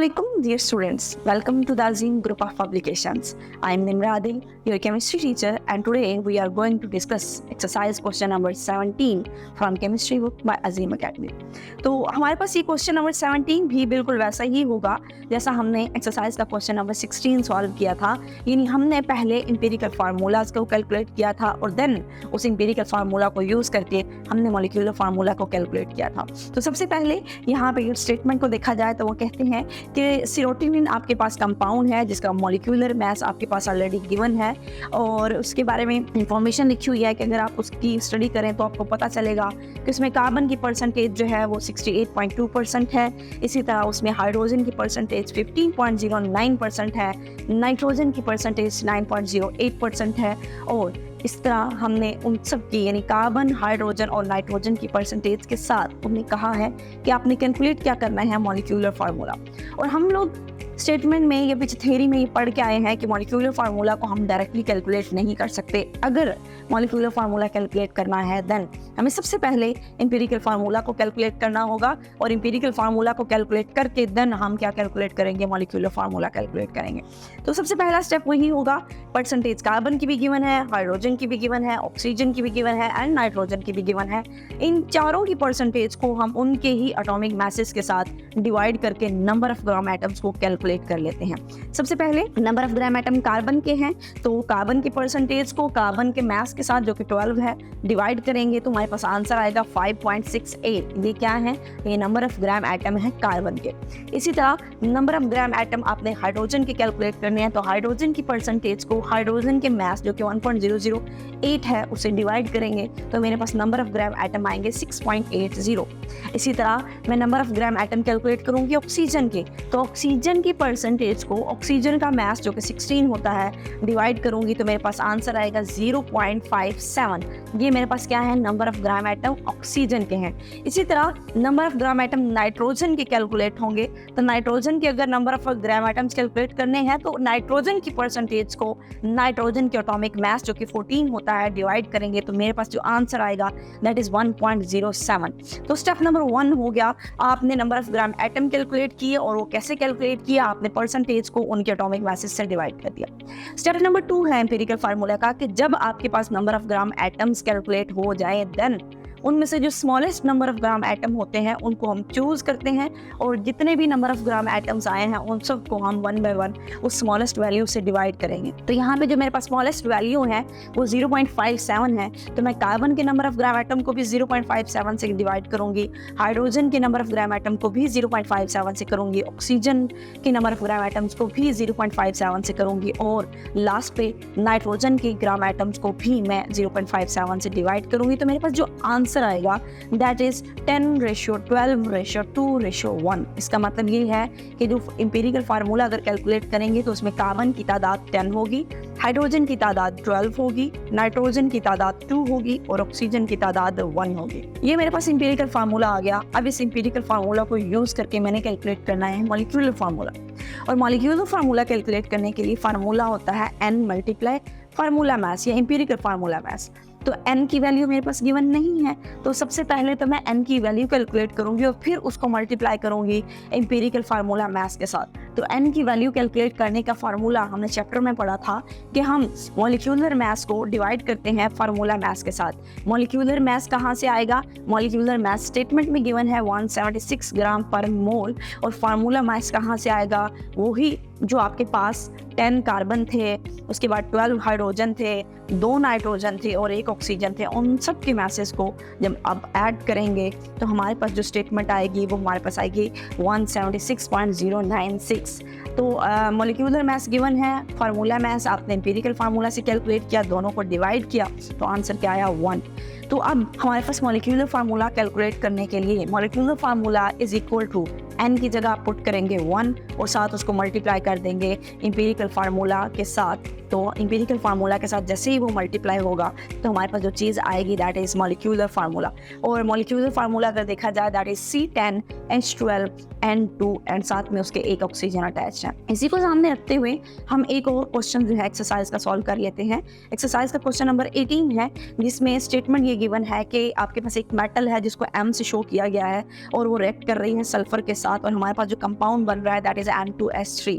Assalamualaikum dear students, welcome to the Azim group of publications. I am Nimra Adil, your chemistry teacher, and today we are going to discuss exercise question number 17 from chemistry book by Azim Academy. तो हमारे पास ये question number 17 भी बिल्कुल वैसा ही होगा जैसा हमने exercise का क्वेश्चन नंबर 16 सॉल्व किया था, यानी हमने पहले इंपेरिकल फार्मूलाज को कैलकुलेट किया था और देन उस इंपेरिकल फार्मूला को यूज़ करके हमने मॉलिक्यूलर फार्मूला को कैलकुलेट किया था। तो सबसे पहले यहाँ पे स्टेटमेंट को देखा जाए तो वो कहते हैं कि सेरोटोनिन आपके पास कंपाउंड है जिसका मॉलिक्यूलर मास आपके पास ऑलरेडी गिवन है और उसके बारे में इंफॉर्मेशन लिखी हुई है कि अगर आप उसकी स्टडी करें तो आपको पता चलेगा कि उसमें कार्बन की परसेंटेज जो है वो 68.2% है। इसी तरह उसमें हाइड्रोजन की परसेंटेज 15.09% है, नाइट्रोजन की परसेंटेज 9.08% है और इस तरह हमने उन सब की यानी कार्बन, हाइड्रोजन और नाइट्रोजन की परसेंटेज के साथ हमने कहा है कि आपने कैलकुलेट क्या करना है मॉलिक्यूलर फार्मूला। और हम लोग स्टेटमेंट में या पीछे थ्योरी में ये पढ़ के आए हैं कि मॉलिक्यूलर फार्मूला को हम डायरेक्टली कैलकुलेट नहीं कर सकते। अगर मॉलिक्यूलर फार्मूला कैलकुलेट करना है देन हमें सबसे पहले एम्पिरिकल फार्मूला को कैलकुलेट करना होगा और एम्पिरिकल फार्मूला को कैलकुलेट करके देन हम क्या कैलकुलेट करेंगे, मॉलिक्यूलर फार्मूला कैलकुलेट करेंगे। तो सबसे पहला स्टेप वही होगा, परसेंटेज कार्बन की भी गिवन है, हाइड्रोजन की भी गिवन है, ऑक्सीजन की भी गिवन है एंड नाइट्रोजन की भी गिवन है। इन चारों की परसेंटेज को हम उनके ही एटॉमिक मासेस के साथ डिवाइड करके नंबर ऑफ ग्राम एटम्स को कैलकुलेट कर लेते हैं। सबसे पहले number of gram atom carbon के हैं तो कार्बन की परसेंटेज को कार्बन के मास के साथ जो कि 12 है डिवाइड करेंगे तो हमारे पास आंसर आएगा 5.68। ये क्या है, ये नंबर ऑफ ग्राम एटम है कार्बन के। इसी तरह नंबर ऑफ ग्राम एटम आपने हाइड्रोजन के कैलकुलेट करने हैं तो हाइड्रोजन की परसेंटेज को हाइड्रोजन के मास जो कि 1.008 है उसे डिवाइड करेंगे तो मेरे पास नंबर ऑफ ग्राम एटम आएंगे 6.80। इसी तरह मैं number of gram atom calculate करूंगी ऑक्सीजन के तो ऑक्सीजन की परसेंटेज को ऑक्सीजन का मास जो कि 16 होता है डिवाइड करूंगी तो मेरे पास आंसर आएगा 0.57। ये मेरे पास क्या है, number of gram atom oxygen के हैं। इसी तरह number of gram atom nitrogen के कैलकुलेट होंगे तो नाइट्रोजन के अगर number of gram atoms calculate करने हैं तो नाइट्रोजन की परसेंटेज को नाइट्रोजन के एटॉमिक मास जो कि 14 होता है डिवाइड करेंगे तो मेरे पास जो आंसर आएगा दैट इज 1.07। तो स्टेप नंबर 1 हो गया, आपने number of gram atom calculate किए और वो कैसे कैलकुलेट किया, आपने परसेंटेज को उनके एटॉमिक मासेस से डिवाइड कर दिया। स्टेप नंबर 2 है एम्पिरिकल फार्मूला का कि जब आपके पास number of gram atoms calculate हो जाए देन उनमें से जो smallest number of gram atom होते हैं उनको हम चूज करते हैं और जितने भी नंबर ऑफ ग्राम एटम्स आए हैं उन सबको हम 1 बाय 1 उस स्मॉलेस्ट वैल्यू से डिवाइड करेंगे। तो यहाँ पे जो मेरे पास स्मॉलेस्ट वैल्यू है वो 0.57 है तो मैं कार्बन के नंबर ऑफ ग्राम एटम को भी 0.57 से डिवाइड करूंगी, हाइड्रोजन के नंबर ऑफ ग्राम एटम को भी 0.57 से करूंगी, ऑक्सीजन के नंबर ऑफ ग्राम एटम्स को भी 0.57 से करूंगी और लास्ट पे नाइट्रोजन के ग्राम एटम्स को भी मैं 0.57 से डिवाइड करूंगी। तो मेरे पास जो आंसर आएगा दैट इज 10:12:2:1। इसका मतलब ये है कि जो इंपेरिकल फार्मूला अगर कैलकुलेट करेंगे तो उसमें कार्बन की तादाद 10 होगी, हाइड्रोजन की तादाद 12 होगी, नाइट्रोजन की तादाद 2 होगी और ऑक्सीजन की तादाद 1 होगी। ये मेरे पास इंपेरिकल फार्मूला आ गया। अब इस इंपेरिकल फार्मूला को यूज करके मैंने कैलकुलेट करना है मॉलिक्यूलर फार्मूला और मॉलिक्यूलर फार्मूला कैलकुलेट करने के लिए फार्मूला होता है n मल्टीप्लाई फार्मूला मास या इंपेरिकल फार्मूला मास। तो n की वैल्यू मेरे पास गिवन नहीं है तो सबसे पहले तो मैं n की वैल्यू कैलकुलेट करूंगी और फिर उसको मल्टीप्लाई करूंगी एम्पिरिकल फार्मूला मास के साथ। तो n की वैल्यू कैलकुलेट करने का फार्मूला हमने चैप्टर में पढ़ा था कि हम मॉलिक्यूलर मास को डिवाइड करते हैं फार्मूला मास के साथ। मॉलिक्यूलर मास कहाँ से आएगा, मॉलिक्यूलर मास स्टेटमेंट में गिवन है 176 ग्राम पर मोल और फार्मूला मास कहाँ से आएगा, वही जो आपके पास 10 कार्बन थे, उसके बाद 12 हाइड्रोजन थे, 2 नाइट्रोजन थे और 1 ऑक्सीजन थे। उन सब के मैसेज को जब अब ऐड करेंगे तो हमारे पास जो स्टेटमेंट आएगी वो हमारे पास आएगी 176.096। तो मॉलिक्यूलर मास गिवन है, फार्मूला मास आपने एम्पिरिकल फार्मूला से कैलकुलेट किया, दोनों को डिवाइड किया तो आंसर क्या आया 1। तो अब हमारे पास मॉलिक्यूलर फार्मूला कैलकुलेट करने के लिए molecular formula is equal to n की जगह आप पुट करेंगे 1 और साथ उसको मल्टीप्लाई कर देंगे इंपेरिकल फार्मूला के साथ। तो इंपेरिकल फार्मूला के साथ जैसे ही वो मल्टीप्लाई होगा तो हमारे पास जो चीज़ आएगी दैट इज़ मॉलिक्यूलर फार्मूला। और मॉलिक्यूलर फार्मूला अगर देखा जाए दैट इज C10H12N2 एंड साथ में उसके 1 ऑक्सीजन अटैच है। इसी को सामने रखते हुए हम एक और क्वेश्चन जो है एक्सरसाइज का सॉल्व कर लेते हैं। एक्सरसाइज का क्वेश्चन नंबर 18 है जिसमें स्टेटमेंट ये गिवन है कि आपके पास एक मेटल है जिसको M से शो किया गया है और वो रिएक्ट कर रही है सल्फर के साथ साथ और हमारे पास जो कंपाउंड बन रहा है दैट इज M2S3।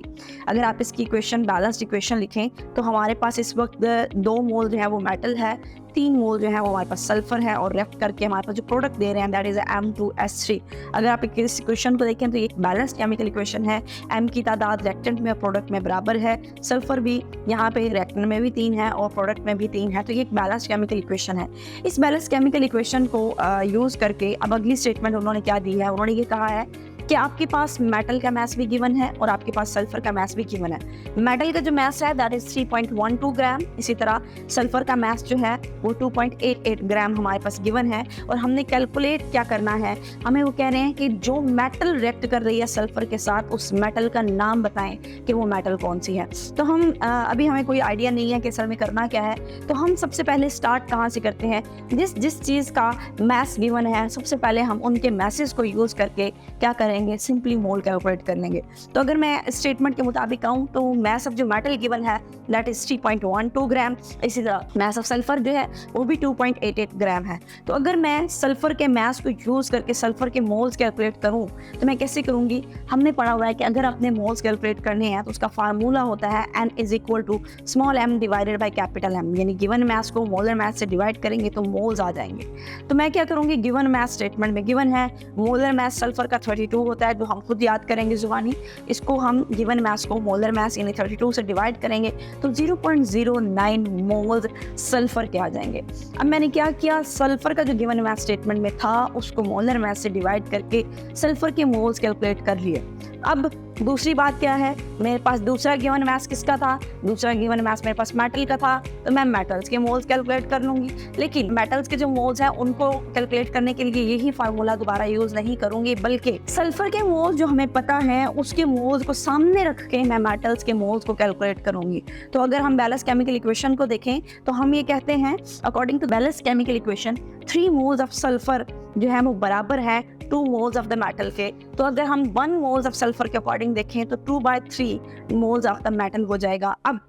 अगर आप इसकी इक्वेशन बैलेंस्ड इक्वेशन लिखें तो हमारे पास इस वक्त 2 मोल जो है वो मेटल है, 3 मोल जो है वो हमारे पास सल्फर है और लेफ्ट करके हमारे पास जो प्रोडक्ट दे रहे हैं दैट इज M2S3। अगर आप इस इक्वेशन को देखें तो ये एक बैलेंस्ड केमिकल इक्वेशन है। M की तादाद रिएक्टेंट में और प्रोडक्ट में बराबर है, सल्फर भी यहाँ पे रिएक्टेंट में भी 3 है और प्रोडक्ट में भी 3 है, तो ये एक बैलेंस्ड केमिकल इक्वेशन है। इस बैलेंस्ड केमिकल इक्वेशन को यूज़ करके अब अगली स्टेटमेंट उन्होंने क्या दी है, उन्होंने ये कहा है कि आपके पास मेटल का मास भी गिवन है और आपके पास सल्फर का मास भी गिवन है। मेटल का जो मास है दैट इज 3.12 ग्राम, इसी तरह सल्फर का मास जो है वो 2.88 ग्राम हमारे पास गिवन है। और हमने कैलकुलेट क्या करना है, हमें वो कह रहे हैं कि जो मेटल रिएक्ट कर रही है सल्फर के साथ उस मेटल का नाम बताएं कि वो मेटल कौन सी है। तो हम अभी हमें कोई आइडिया नहीं है कि असल में करना क्या है, तो हम सबसे पहले स्टार्ट कहाँ से करते हैं, जिस चीज़ का मास गिवन है सबसे पहले हम उनके मैसेज को यूज़ करके क्या करेंगे, सिंपली मोल कैलकुलेट कर लेंगे। तो अगर मैं स्टेटमेंट के मुताबिक कहूँ तो मास ऑफ जो मेटल गिवन है दैट इज 3.12 ग्राम, इसी तरह मास ऑफ सल्फर जो है वो भी 2.88 ग्राम है। तो अगर मैं सल्फर के मास को यूज़ करके सल्फर के मोल्स कैलकुलेट करूँ तो मैं कैसे करूँगी, हमने पढ़ा हुआ है कि अगर अपने मोल्स कैलकुलेट करने हैं तो उसका फार्मूला होता है n is equal to small m divided by capital M, यानी गिवन मास को मोलर मास से डिवाइड करेंगे तो मोल्स आ जाएंगे। तो मैं क्या करूँगी, गिवन मास स्टेटमेंट में गिवन है मोलर मास सल्फर का 32 होता है, जो हम खुद याद करेंगे जुबानी, इसको हम गिवन मास को मोलर मास यानी 32 से डिवाइड करेंगे तो 0.09 मोल्स सल्फर के आ जाएंगे। अब मैंने क्या किया, सल्फर का जो गिवन मास स्टेटमेंट में था उसको मोलर मास से डिवाइड करके सल्फर के मोल्स कैलकुलेट कर लिए। अब दूसरी बात क्या है, मेरे पास दूसरा गिवन मास किसका था, दूसरा गिवन मास मेरे पास मेटल का था, तो मैं मेटल्स के मोल्स कैलकुलेट कर लूँगी। लेकिन मेटल्स के जो मोल्स हैं उनको कैलकुलेट करने के लिए यही फार्मूला दोबारा यूज़ नहीं करूँगी, बल्कि सल्फर के मोल्स जो हमें पता है उसके मोल्स को सामने रख के मैं मेटल्स के मोल्स को कैलकुलेट करूँगी। तो अगर हम बैलेंस केमिकल इक्वेशन को देखें तो हम ये कहते हैं according to balance chemical equation 3 moles of sulphur जो है वो बराबर है 2 मोल्स ऑफ द मेटल के। तो अगर हम 1 मोल्स ऑफ सल्फर के अकॉर्डिंग देखें तो 2/3 मोल्स ऑफ द मेटल हो जाएगा। अब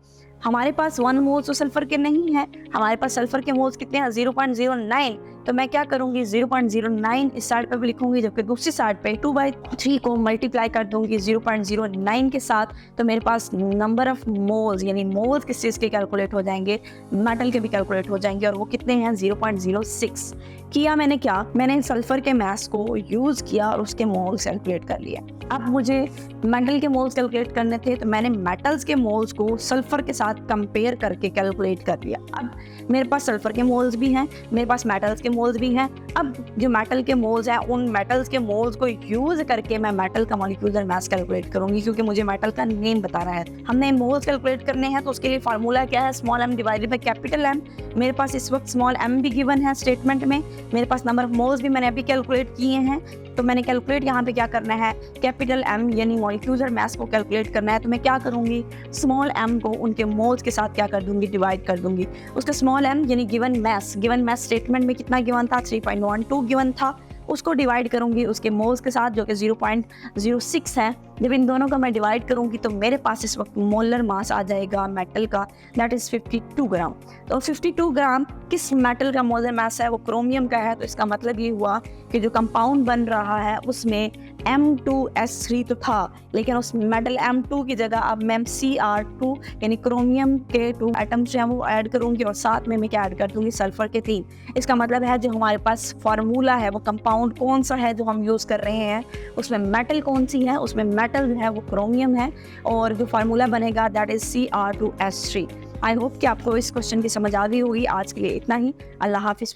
हमारे पास 1 मोल्स तो सल्फर के नहीं है, हमारे पास सल्फर के मोल्स कितने हैं 0.09, तो मैं क्या करूँगी 0.09 इस साइड पे भी लिखूंगी, जबकि दूसरी साइड पे 2/3 को मल्टीप्लाई कर दूंगी 0.09 के साथ, तो मेरे पास नंबर ऑफ मोल्स यानी मोल्स किस चीज़ के कैलकुलेट हो जाएंगे, मेटल के भी कैलकुलेट हो जाएंगे, और वो कितने हैं 0.06। किया मैंने क्या, मैंने सल्फर के मास को यूज़ किया और उसके मोल्स कैलकुलेट कर लिए। अब मुझे मेटल के मोल्स कैलकुलेट करने थे तो मैंने मेटल्स के मोल्स को सल्फर के साथ कंपेयर करके कैलकुलेट कर लिया। अब मेरे पास सल्फर के मोल्स भी हैं, मेरे पास मेटल्स के मोल्स भी हैं। अब जो मेटल के मोल्स हैं उन मेटल्स के मोल्स को यूज़ करके मैं मेटल का मॉलिक्यूलर मास कैलकुलेट करूंगी, क्योंकि मुझे मेटल का नेम बता रहा है। हमने मोल्स कैलकुलेट करने हैं तो उसके लिए फार्मूला क्या है, small m divided by capital M। मेरे पास इस वक्त स्मॉल m भी गिवन है स्टेटमेंट में, मेरे पास नंबर ऑफ मोल्स भी मैंने अभी कैलकुलेट किए हैं। तो मैंने कैलकुलेट यहाँ पे क्या करना है, कैपिटल M यानी मॉलिक्यूलर मास को कैलकुलेट करना है। तो मैं क्या करूँगी, स्मॉल m को उनके मोल्स के साथ क्या कर दूंगी, डिवाइड कर दूंगी। उसका स्मॉल m यानी गिवन मास स्टेटमेंट में कितना गिवन था 3.12 गिवन था, उसको डिवाइड करूंगी उसके मोल्स के साथ जो कि 0.06 है। जब इन दोनों का मैं डिवाइड करूंगी तो मेरे पास इस वक्त मोलर मास आ जाएगा मेटल का, दैट इज़ 52 ग्राम। तो 52 ग्राम किस मेटल का मोलर मास है, वो क्रोमियम का है। तो इसका मतलब ये हुआ कि जो कंपाउंड बन रहा है उसमें M2S3 तो था, लेकिन उस मेटल M2 की जगह अब मैं Cr2 यानी क्रोमियम के 2 एटम्स जो हैं वो ऐड करूंगी और साथ में मैं क्या ऐड कर दूंगी, सल्फर के 3। इसका मतलब है जो हमारे पास फार्मूला है वो कंपाउंड कौन सा है जो हम यूज़ कर रहे हैं, उसमें मेटल कौन सी है, उसमें मेटल जो है वो क्रोमियम है, और जो फार्मूला बनेगा that is Cr2S3। I hope कि आपको इस क्वेश्चन की समझ आ गई होगी। आज के लिए इतना ही, अल्लाह हाफिज़।